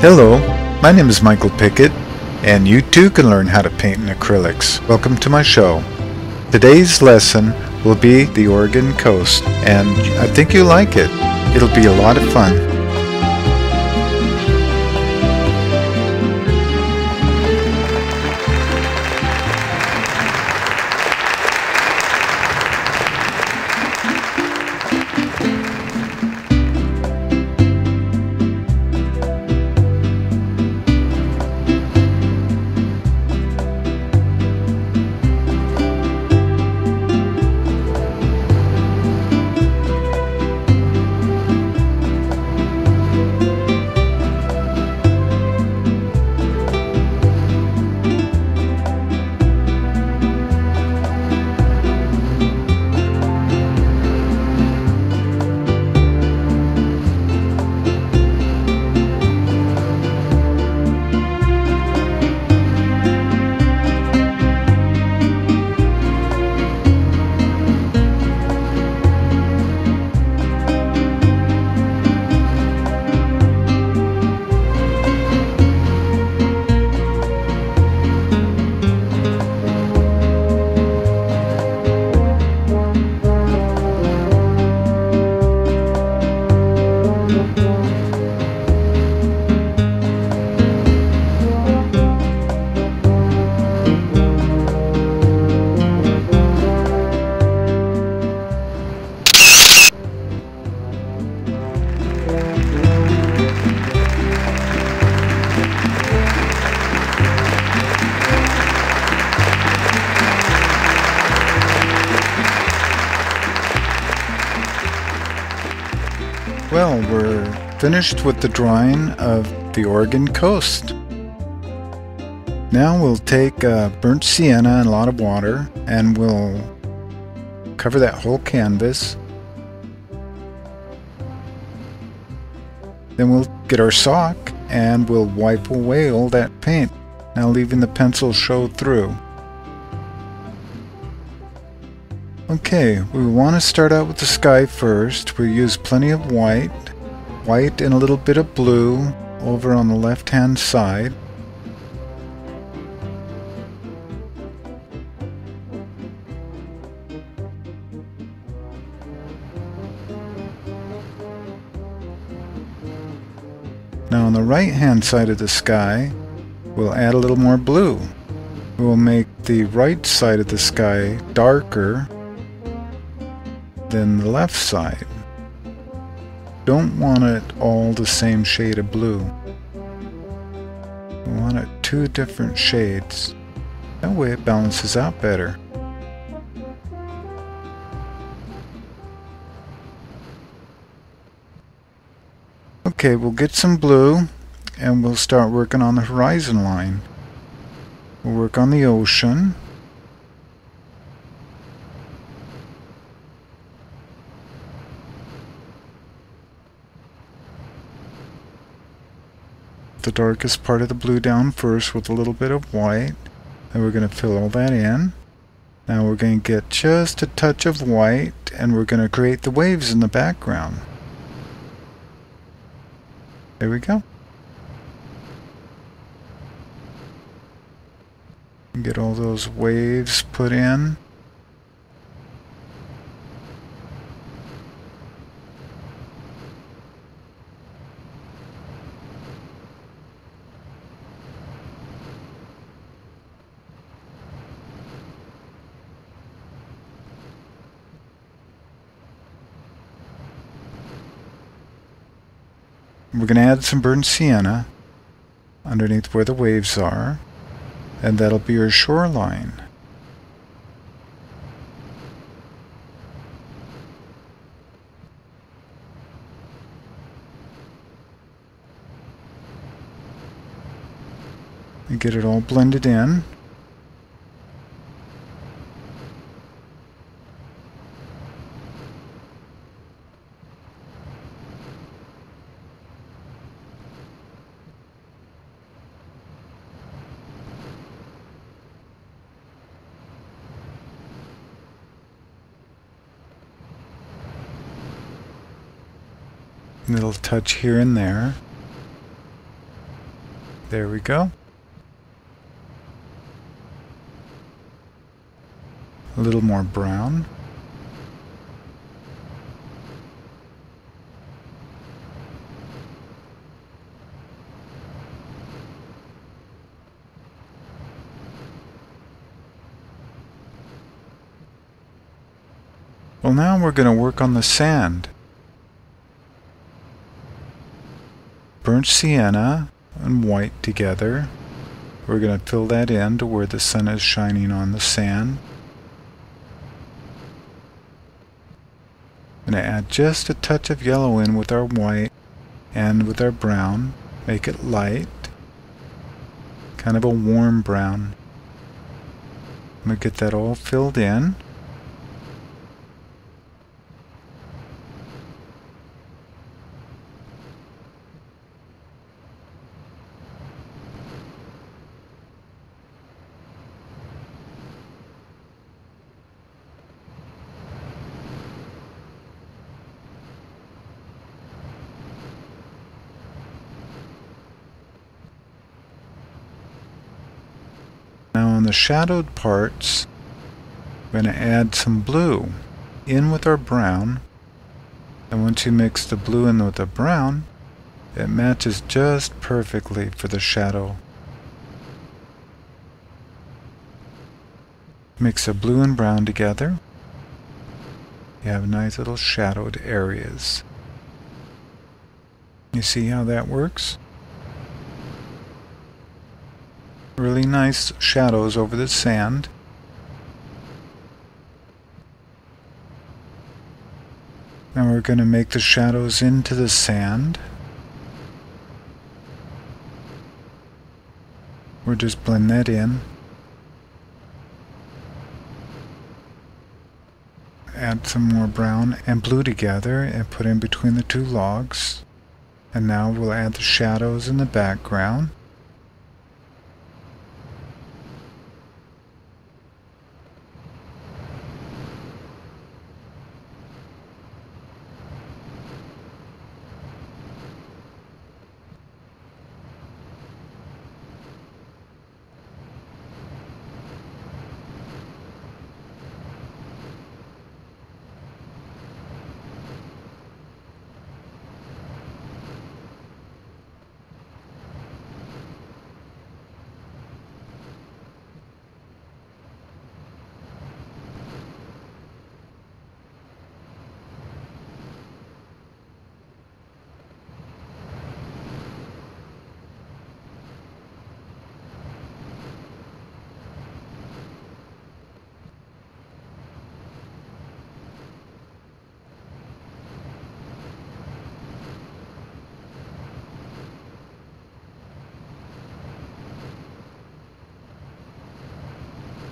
Hello, my name is Michael Pickett, and you too can learn how to paint in acrylics. Welcome to my show. Today's lesson will be the Oregon coast, and I think you'll like it. It'll be a lot of fun. Well, we're finished with the drawing of the Oregon coast. Now we'll take burnt sienna and a lot of water, and we'll cover that whole canvas. Then we'll get our sock and we'll wipe away all that paint, now leaving the pencil show through. Okay, we want to start out with the sky first. We'll use plenty of white and a little bit of blue over on the left hand side. Now on the right hand side of the sky, we'll add a little more blue. We'll make the right side of the sky darker than the left side. Don't want it all the same shade of blue. We want it two different shades. That way it balances out better. Okay, we'll get some blue and we'll start working on the horizon line. We'll work on the ocean. The darkest part of the blue down first with a little bit of white. Then we're going to fill all that in. Now we're going to get just a touch of white and we're going to create the waves in the background. There we go. Get all those waves put in. We're going to add some burnt sienna underneath where the waves are, and that'll be your shoreline. And get it all blended in. A little touch here and there. There we go. A little more brown. Well, now we're going to work on the sand. Burnt sienna and white together. We're going to fill that in to where the sun is shining on the sand. I'm going to add just a touch of yellow in with our white and with our brown. Make it light. Kind of a warm brown. I'm going to get that all filled in. Now on the shadowed parts, we're going to add some blue in with our brown. And once you mix the blue in with the brown, it matches just perfectly for the shadow. Mix the blue and brown together. You have nice little shadowed areas. You see how that works? Really nice shadows over the sand. Now we're going to make the shadows into the sand. We'll just blend that in. Add some more brown and blue together and put in between the two logs. And now we'll add the shadows in the background.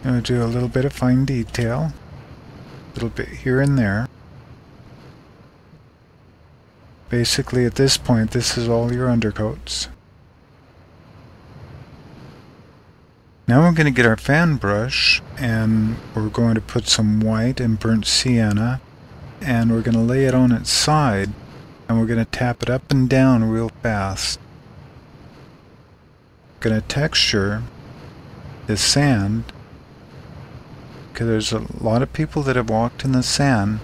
I'm going to do a little bit of fine detail, a little bit here and there. Basically at this point, this is all your undercoats. Now we're going to get our fan brush and we're going to put some white and burnt sienna and we're going to lay it on its side and we're going to tap it up and down real fast. We're going to texture the sand because there's a lot of people that have walked in the sand.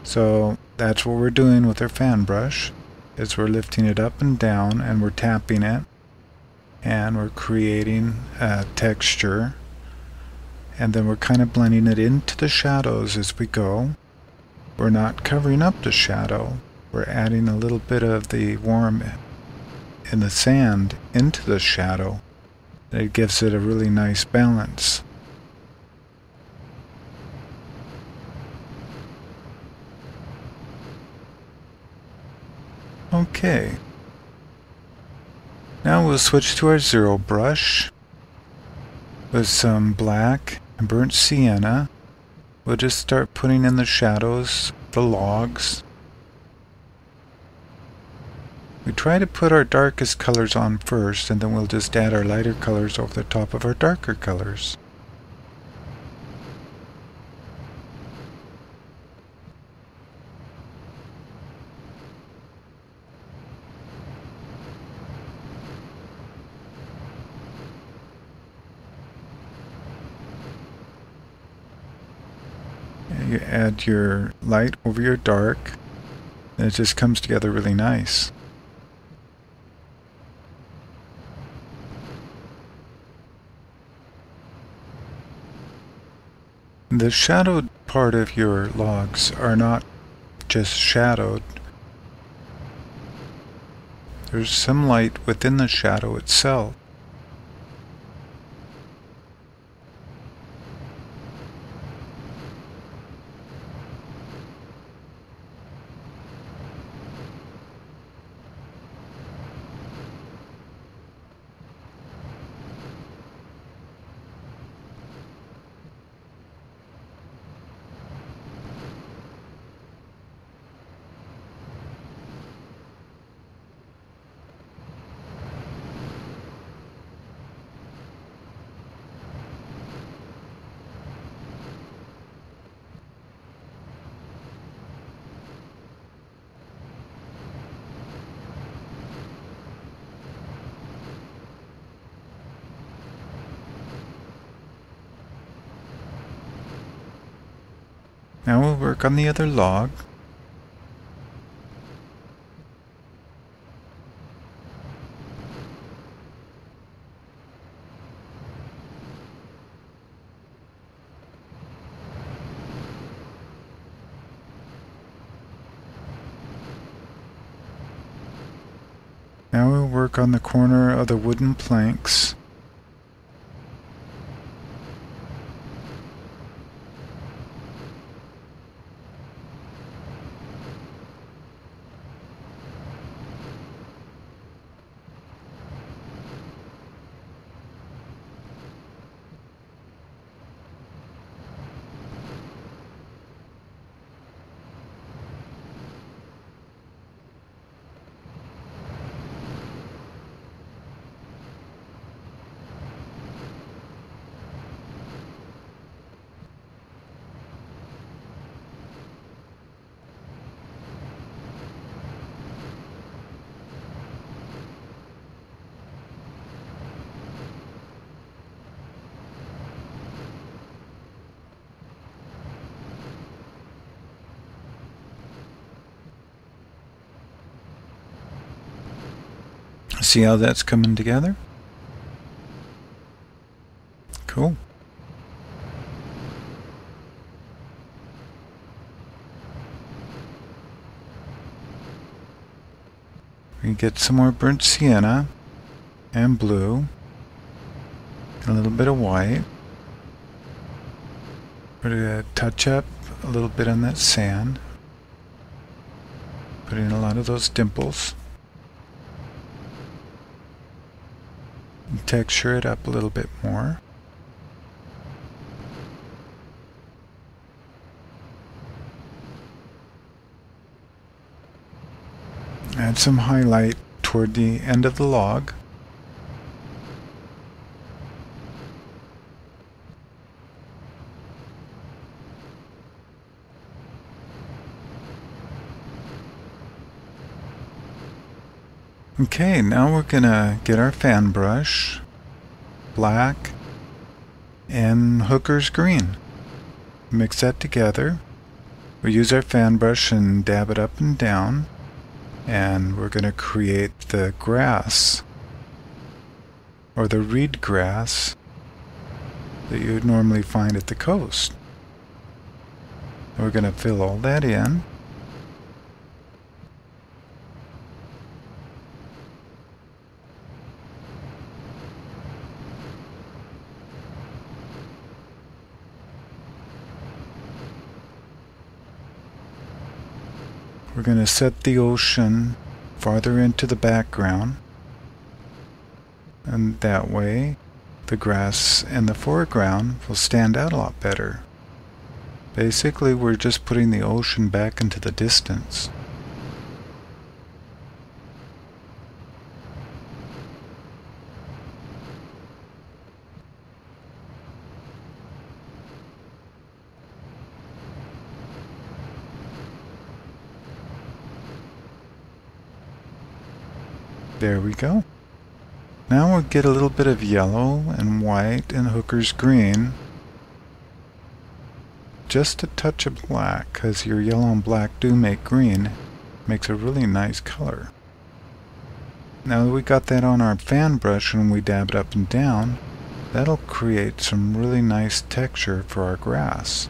So that's what we're doing with our fan brush, is we're lifting it up and down and we're tapping it and we're creating a texture, and then we're kind of blending it into the shadows as we go. We're not covering up the shadow, we're adding a little bit of the warm in the sand into the shadow. It gives it a really nice balance. Okay. Now we'll switch to our zero brush with some black and burnt sienna. We'll just start putting in the shadows, the logs. We try to put our darkest colors on first, and then we'll just add our lighter colors over the top of our darker colors. You add your light over your dark, and it just comes together really nice. The shadowed part of your logs are not just shadowed. There's some light within the shadow itself. Now we'll work on the other log. Now we'll work on the corner of the wooden planks. See how that's coming together? Cool. We get some more burnt sienna and blue, and a little bit of white. We're going to touch up a little bit on that sand, put in a lot of those dimples. Texture it up a little bit more. Add some highlight toward the end of the log. Okay, now we're gonna get our fan brush, black, and Hooker's green. Mix that together. We use our fan brush and dab it up and down, and we're gonna create the grass, or the reed grass, that you would normally find at the coast. We're gonna fill all that in. We're going to set the ocean farther into the background, and that way the grass in the foreground will stand out a lot better. Basically, we're just putting the ocean back into the distance. There we go. Now we'll get a little bit of yellow and white and Hooker's green just a touch of black, because your yellow and black do make green. Makes a really nice color. Now that we got that on our fan brush and we dab it up and down, that'll create some really nice texture for our grass.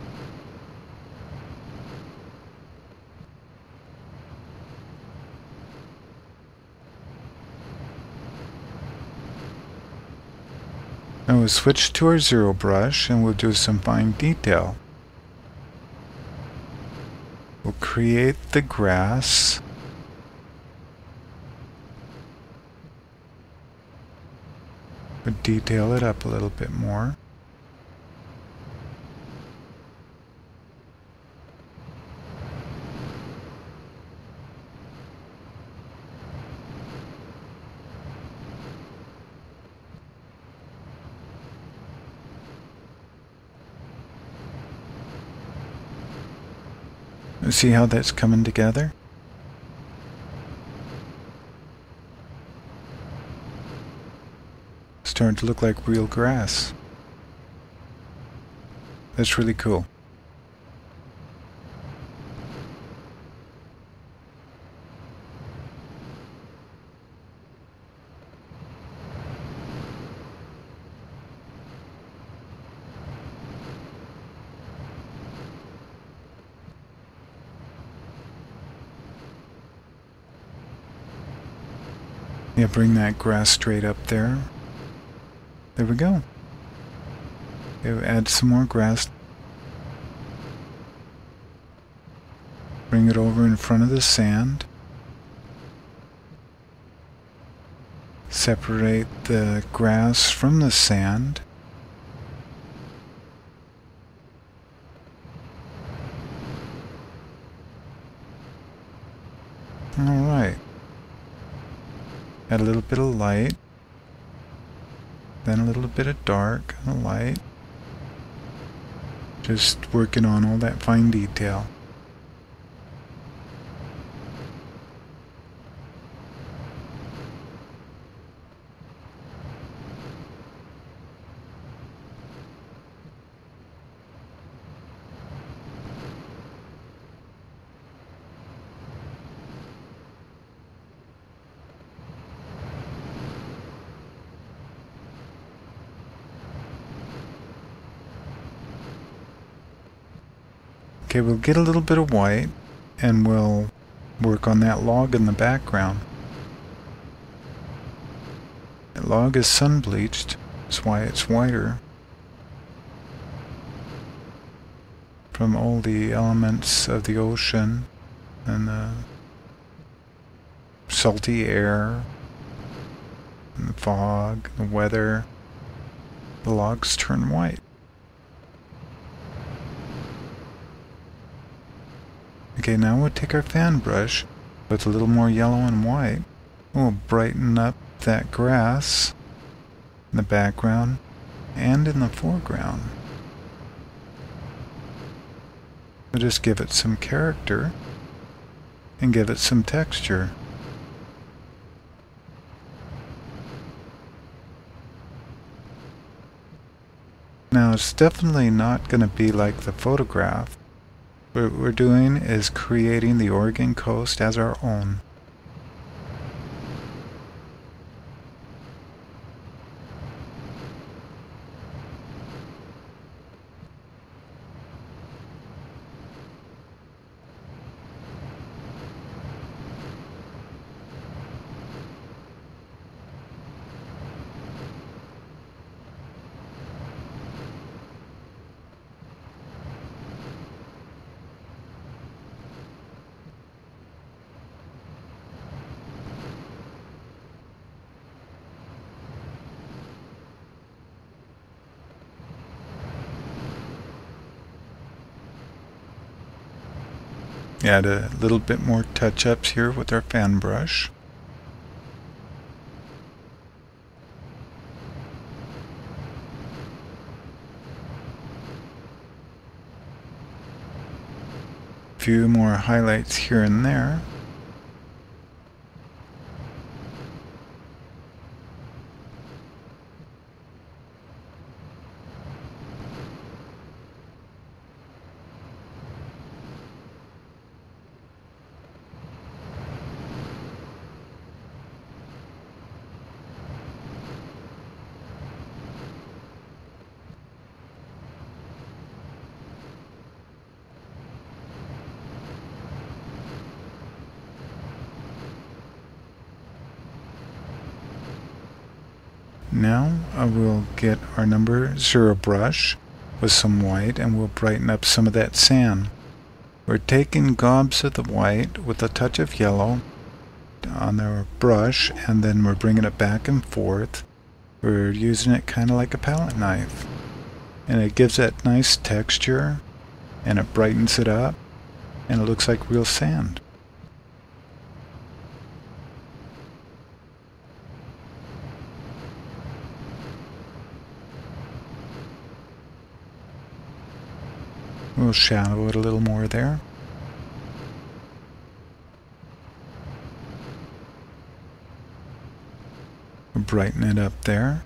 Now we'll switch to our zero brush and we'll do some fine detail. We'll create the grass. We'll detail it up a little bit more. See how that's coming together? Starting to look like real grass. That's really cool. Yeah, bring that grass straight up there. There we go. Okay, add some more grass. Bring it over in front of the sand. Separate the grass from the sand. All right. Add a little bit of light, then a little bit of dark and light. Just working on all that fine detail. Okay, we'll get a little bit of white and we'll work on that log in the background. That log is sun bleached, that's why it's whiter. From all the elements of the ocean and the salty air and the fog, the weather, the logs turn white. Okay, now we'll take our fan brush with a little more yellow and white. We'll brighten up that grass in the background and in the foreground. We'll just give it some character and give it some texture. Now it's definitely not going to be like the photograph. What we're doing is creating the Oregon coast as our own. Add a little bit more touch-ups here with our fan brush. A few more highlights here and there. Now I will get our number 0 brush with some white and we'll brighten up some of that sand. We're taking gobs of the white with a touch of yellow on our brush, and then we're bringing it back and forth. We're using it kind of like a palette knife, and it gives that nice texture and it brightens it up and it looks like real sand. We'll shadow it a little more there. We'll brighten it up there.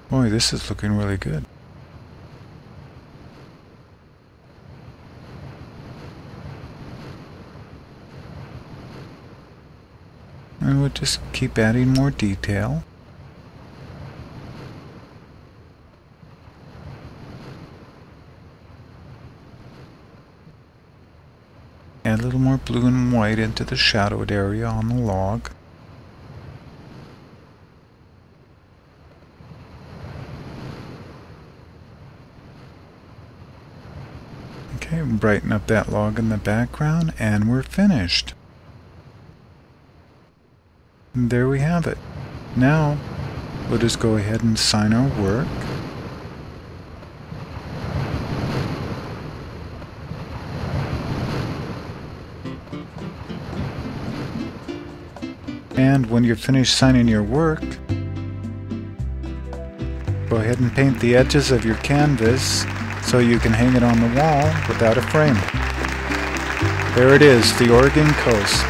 Boy, this is looking really good. And we'll just keep adding more detail. Add a little more blue and white into the shadowed area on the log. Okay, brighten up that log in the background and we're finished. And there we have it. Now, we'll just go ahead and sign our work. And when you're finished signing your work, go ahead and paint the edges of your canvas so you can hang it on the wall without a frame. There it is, the Oregon coast.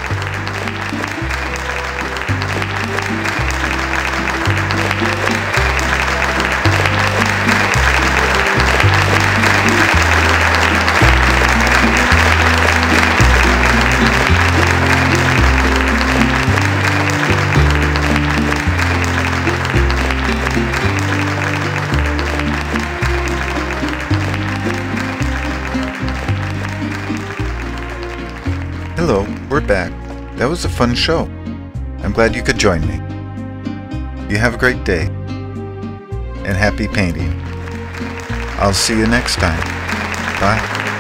Hello, we're back. That was a fun show. I'm glad you could join me. You have a great day, and happy painting. I'll see you next time. Bye.